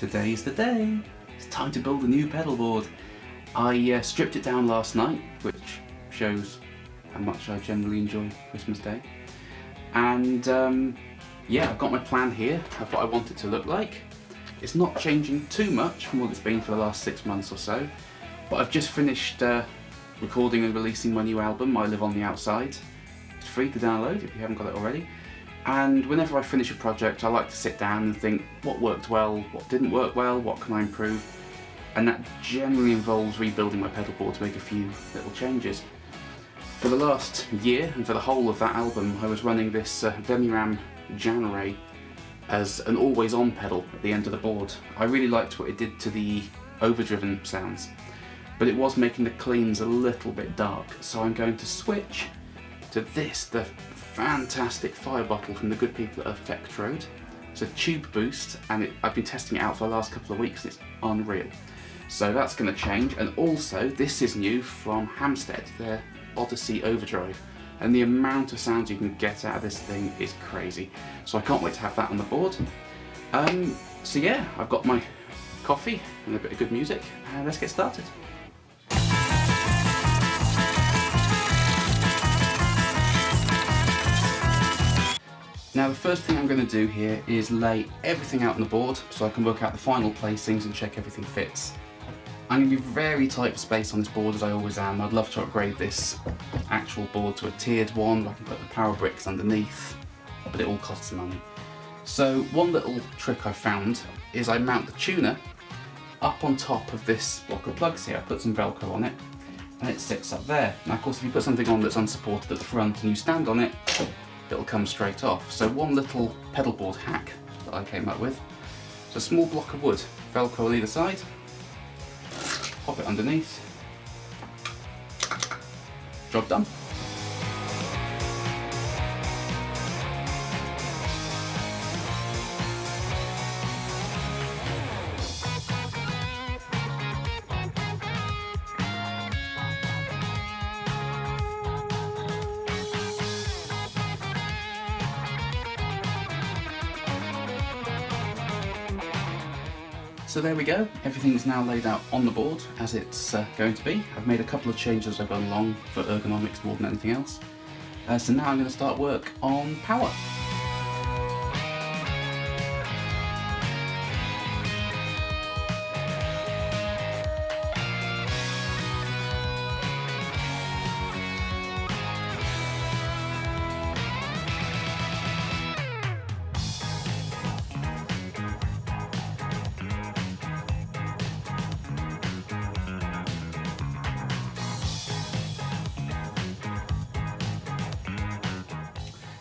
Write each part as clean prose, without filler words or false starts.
Today's the day. It's time to build a new pedal board. I stripped it down last night, which shows how much I generally enjoy Christmas Day. And yeah, I've got my plan here of what I want it to look like. It's not changing too much from what it's been for the last 6 months or so, but I've just finished recording and releasing my new album, I Live on the Outside. It's free to download if you haven't got it already. And whenever I finish a project, I like to sit down and think what worked well, what didn't work well, what can I improve. And that generally involves rebuilding my pedal board to make a few little changes. For the last year, and for the whole of that album, I was running this Vemuram Jan Ray as an always-on pedal at the end of the board. I really liked what it did to the overdriven sounds, but it was making the cleans a little bit dark, so I'm going to switch to this, the fantastic fire bottle from the good people at Effectrode. It's a tube boost, and I've been testing it out for the last couple of weeks and it's unreal. So that's going to change, and also this is new from Hamstead, their Odyssey Overdrive, and the amount of sounds you can get out of this thing is crazy. So I can't wait to have that on the board. So yeah, I've got my coffee and a bit of good music, and let's get started. Now the first thing I'm going to do here is lay everything out on the board so I can work out the final placings and check everything fits. I'm going to be very tight for space on this board, as I always am. I'd love to upgrade this actual board to a tiered one where I can put the power bricks underneath, but it all costs money. So one little trick I found is I mount the tuner up on top of this block of plugs here. I put some Velcro on it and it sits up there. Now of course if you put something on that's unsupported at the front and you stand on it, it'll come straight off. So one little pedal board hack that I came up with. It's a small block of wood, Velcro on either side, pop it underneath, job done. So there we go, everything's now laid out on the board as it's going to be. I've made a couple of changes as I've gone along for ergonomics more than anything else. So now I'm going to start work on power.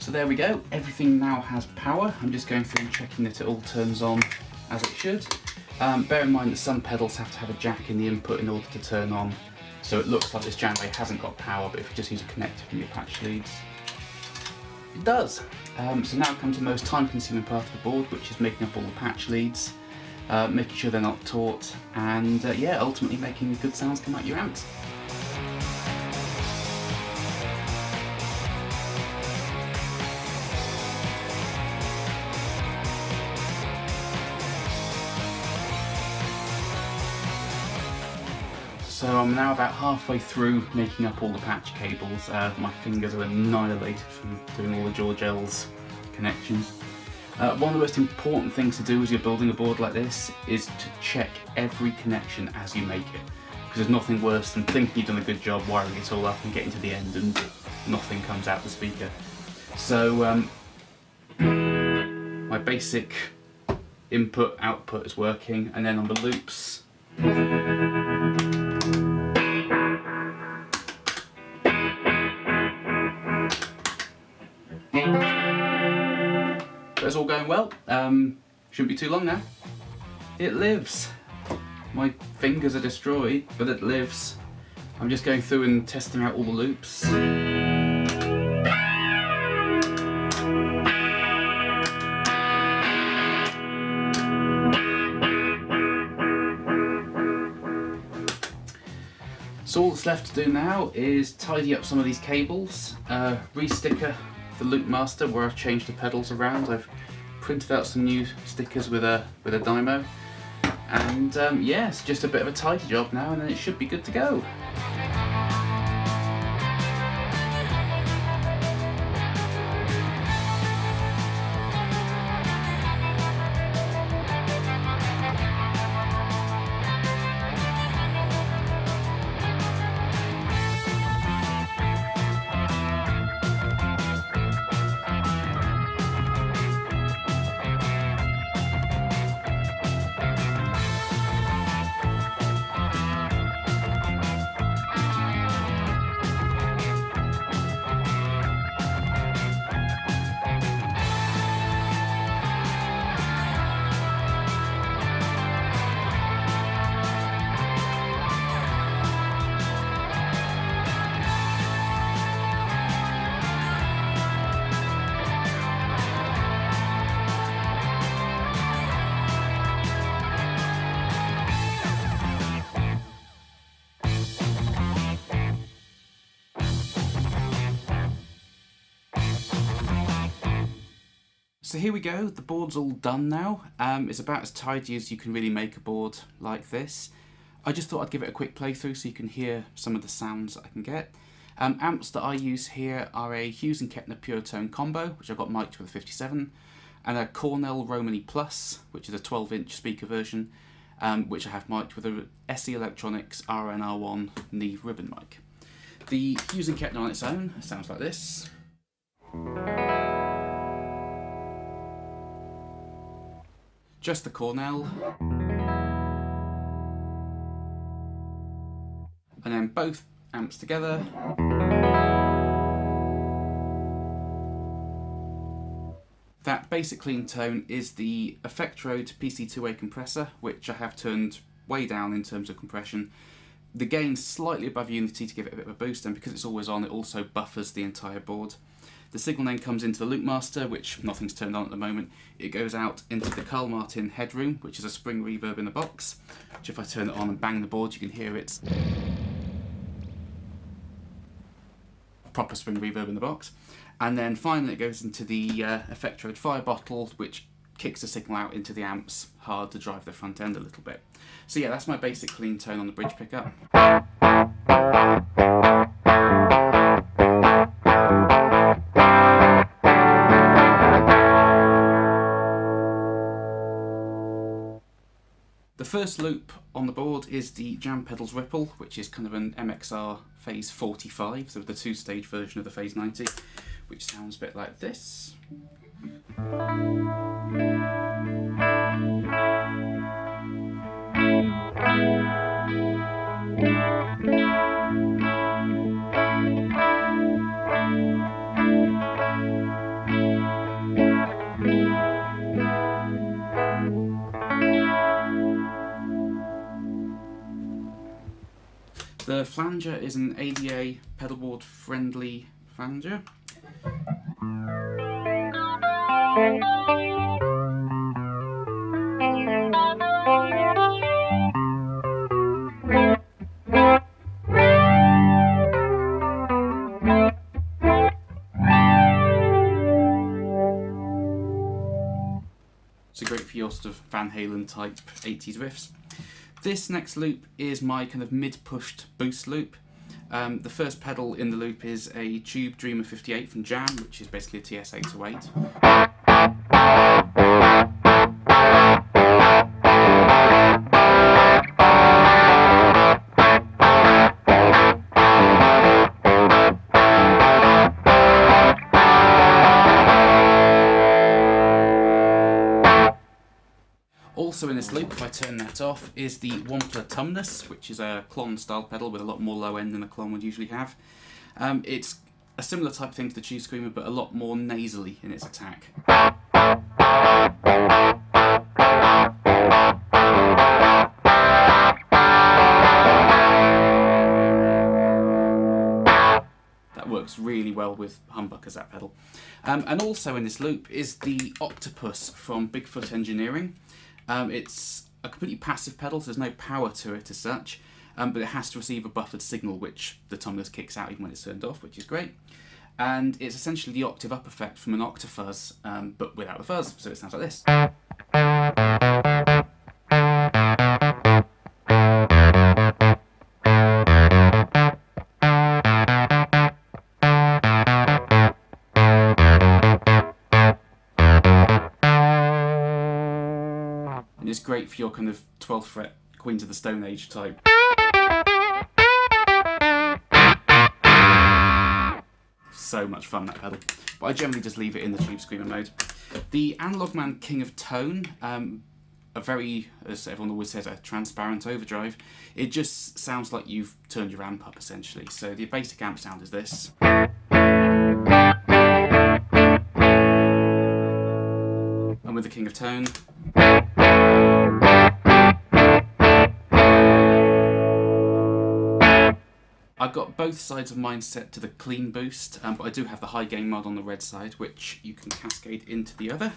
So there we go, everything now has power. I'm just going through and checking that it all turns on as it should. Bear in mind that some pedals have to have a jack in the input in order to turn on, so it looks like this Jan Ray hasn't got power, but if you just use a connector from your patch leads, it does. So now comes the most time consuming part of the board, which is making up all the patch leads, making sure they're not taut, and yeah, ultimately making good sounds come out your amps. So I'm now about halfway through making up all the patch cables. My fingers are annihilated from doing all the George L's connections. One of the most important things to do as you're building a board like this is to check every connection as you make it. Because there's nothing worse than thinking you've done a good job wiring it all up and getting to the end and nothing comes out the speaker. So my basic input output is working, and then on the loops, it's all going well. Shouldn't be too long now. It lives. My fingers are destroyed, but it lives. I'm just going through and testing out all the loops. So all that's left to do now is tidy up some of these cables, re-sticker the Loopmaster where I've changed the pedals around. I've printed out some new stickers with a dymo, And yeah, it's just a bit of a tidy job now, and then it should be good to go. So here we go, the board's all done now. It's about as tidy as you can really make a board like this. I just thought I'd give it a quick playthrough so you can hear some of the sounds that I can get. Amps that I use here are a Hughes Kettner Puretone Combo, which I've got mic'd with a 57, and a Cornell Romany Plus, which is a 12-inch speaker version, which I have mic'd with a Electronics RNR1 Ribbon mic. The Hughes Kettner on its own sounds like this. Just the Cornell, and then both amps together. That basic clean tone is the Effectrode PC2A compressor, which I have turned way down in terms of compression. The gain's slightly above Unity to give it a bit of a boost, and because it's always on, it also buffers the entire board. The signal then comes into the Loopmaster, which nothing's turned on at the moment. It goes out into the Carl Martin Headroom, which is a spring reverb in the box, which if I turn it on and bang the board, you can hear it's proper spring reverb in the box. And then finally it goes into the Effectrode fire bottle, which kicks the signal out into the amps hard to drive the front end a little bit. So yeah, that's my basic clean tone on the bridge pickup. The first loop on the board is the Jam Pedals Ripple, which is kind of an MXR Phase 45, so the two-stage version of the Phase 90, which sounds a bit like this. The flanger is an ADA pedalboard friendly flanger. So great for your sort of Van Halen type 80s riffs. This next loop is my kind of mid-pushed boost loop. The first pedal in the loop is a TubeDreamer 58 from Jam, which is basically a TS-808. Also in this loop, if I turn that off, is the Wampler Tumnus, which is a clon style pedal with a lot more low end than a clon would usually have. It's a similar type thing to the Tube Screamer, but a lot more nasally in its attack. That works really well with humbuckers, that pedal. And also in this loop is the Octopus from Bigfoot Engineering. It's a completely passive pedal, so there's no power to it as such, but it has to receive a buffered signal, which the Tumnus kicks out even when it's turned off, which is great. And it's essentially the octave up effect from an octafuzz, but without the fuzz, so it sounds like this. And it's great for your kind of 12th fret Queens of the Stone Age type. So much fun, that pedal. But I generally just leave it in the Tube Screamer mode. The Analogman King of Tone, a very, as everyone always says, a transparent overdrive. It just sounds like you've turned your amp up essentially. So the basic amp sound is this. And with the King of Tone, I've got both sides of mine set to the clean boost, but I do have the high gain mod on the red side, which you can cascade into the other.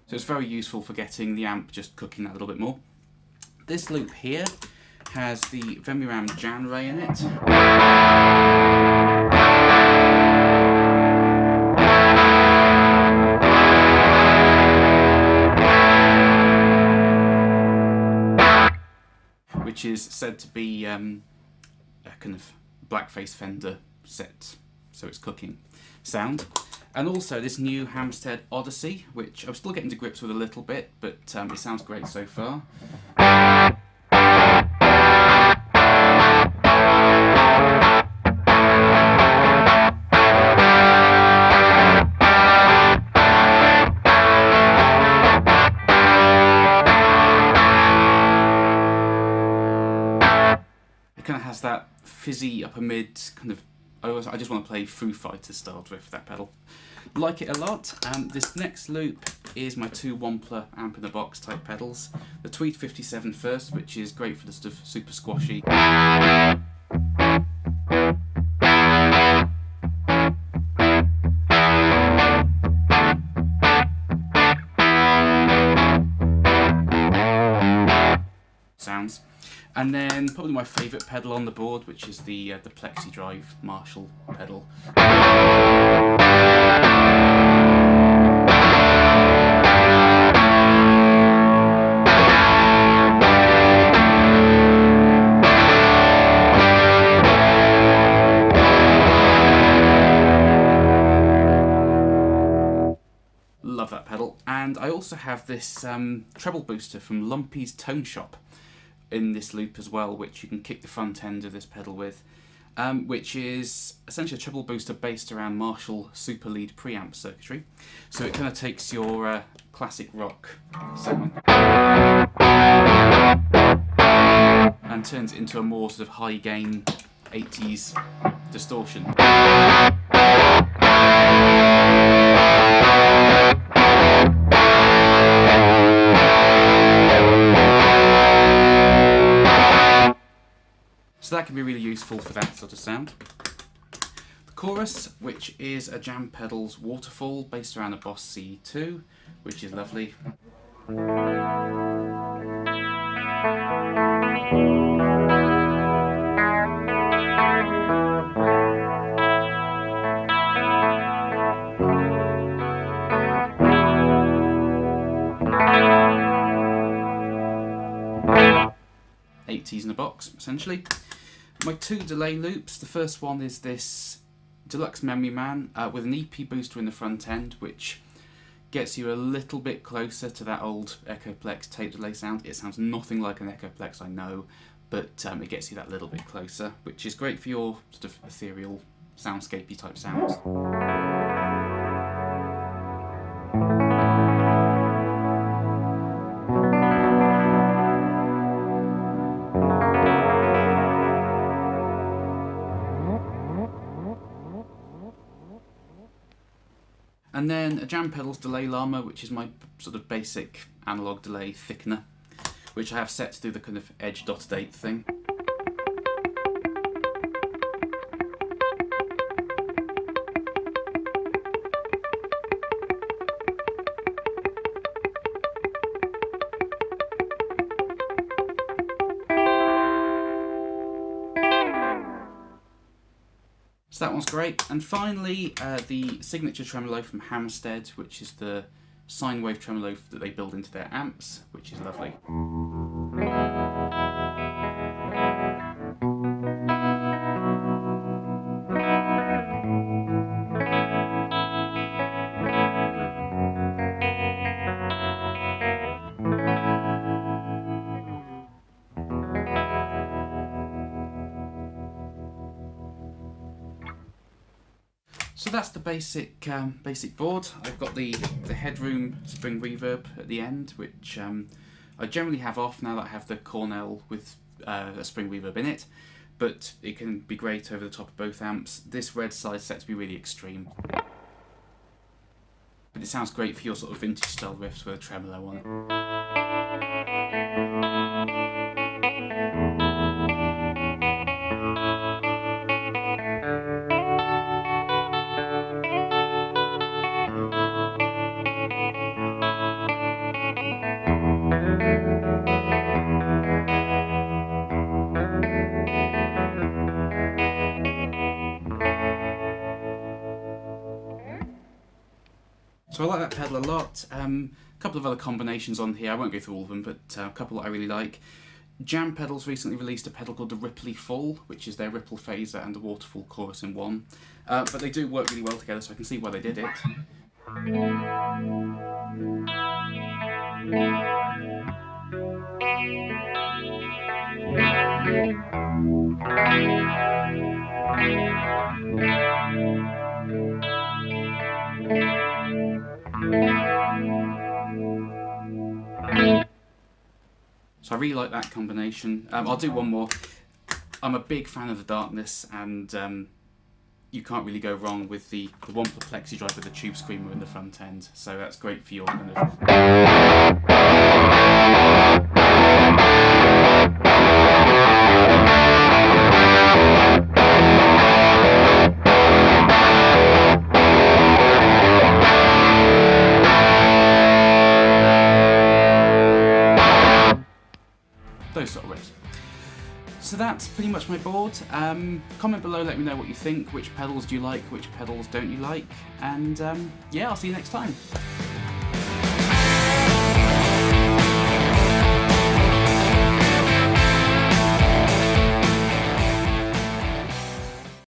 So it's very useful for getting the amp just cooking that a little bit more. This loop here has the Vemuram Jan Ray in it. Which is said to be a kind of blackface Fender set, so it's cooking sound. And also this new Hamstead Odyssey, which I'm still getting to grips with a little bit, but it sounds great so far. Kind of has that fizzy upper mid kind of. I just want to play Foo Fighters style drift with that pedal. Like it a lot. This next loop is my two Wampler amp in the box type pedals. The Tweed 57 first, which is great for the sort of super squashy. Sounds. And then probably my favourite pedal on the board, which is the Plexi Drive Marshall pedal. Love that pedal. And I also have this treble booster from Lumpy's Tone Shop in this loop as well, which you can kick the front end of this pedal with, which is essentially a treble booster based around Marshall Super Lead preamp circuitry. So it kind of takes your classic rock sound and turns it into a more sort of high gain 80s distortion. So that can be really useful for that sort of sound. The chorus, which is a Jam Pedals Waterfall based around a Boss C2, which is lovely. '80s in a box, essentially. My two delay loops, the first one is this Deluxe Memory Man with an EP booster in the front end, which gets you a little bit closer to that old Echoplex tape delay sound. It sounds nothing like an Echoplex, I know, but it gets you that little bit closer, which is great for your sort of ethereal, soundscapey type sounds. And then a Jam Pedals Delay Llama, which is my sort of basic analog delay thickener, which I have set to do the kind of edge dotted 8 thing. So that one's great. And finally, the signature tremolo from Hamstead, which is the sine wave tremolo that they build into their amps, which is lovely. So that's the basic board. I've got the Headroom spring reverb at the end, which I generally have off now that I have the Cornell with a spring reverb in it, but it can be great over the top of both amps. This red side set to be really extreme, but it sounds great for your sort of vintage style riffs with a tremolo on it. So I like that pedal a lot. A couple of other combinations on here, I won't go through all of them, but a couple that I really like. Jam Pedals recently released a pedal called the Ripley Full, which is their ripple phaser and the waterfall chorus in one. But they do work really well together, so I can see why they did it. So I really like that combination. I'll do one more. I'm a big fan of the darkness, and you can't really go wrong with the Wampler Plexi drive with the tube screamer in the front end. So that's great for your kind of... those sort of riffs. So that's pretty much my board. Comment below, let me know what you think. Which pedals do you like? Which pedals don't you like? And yeah, I'll see you next time.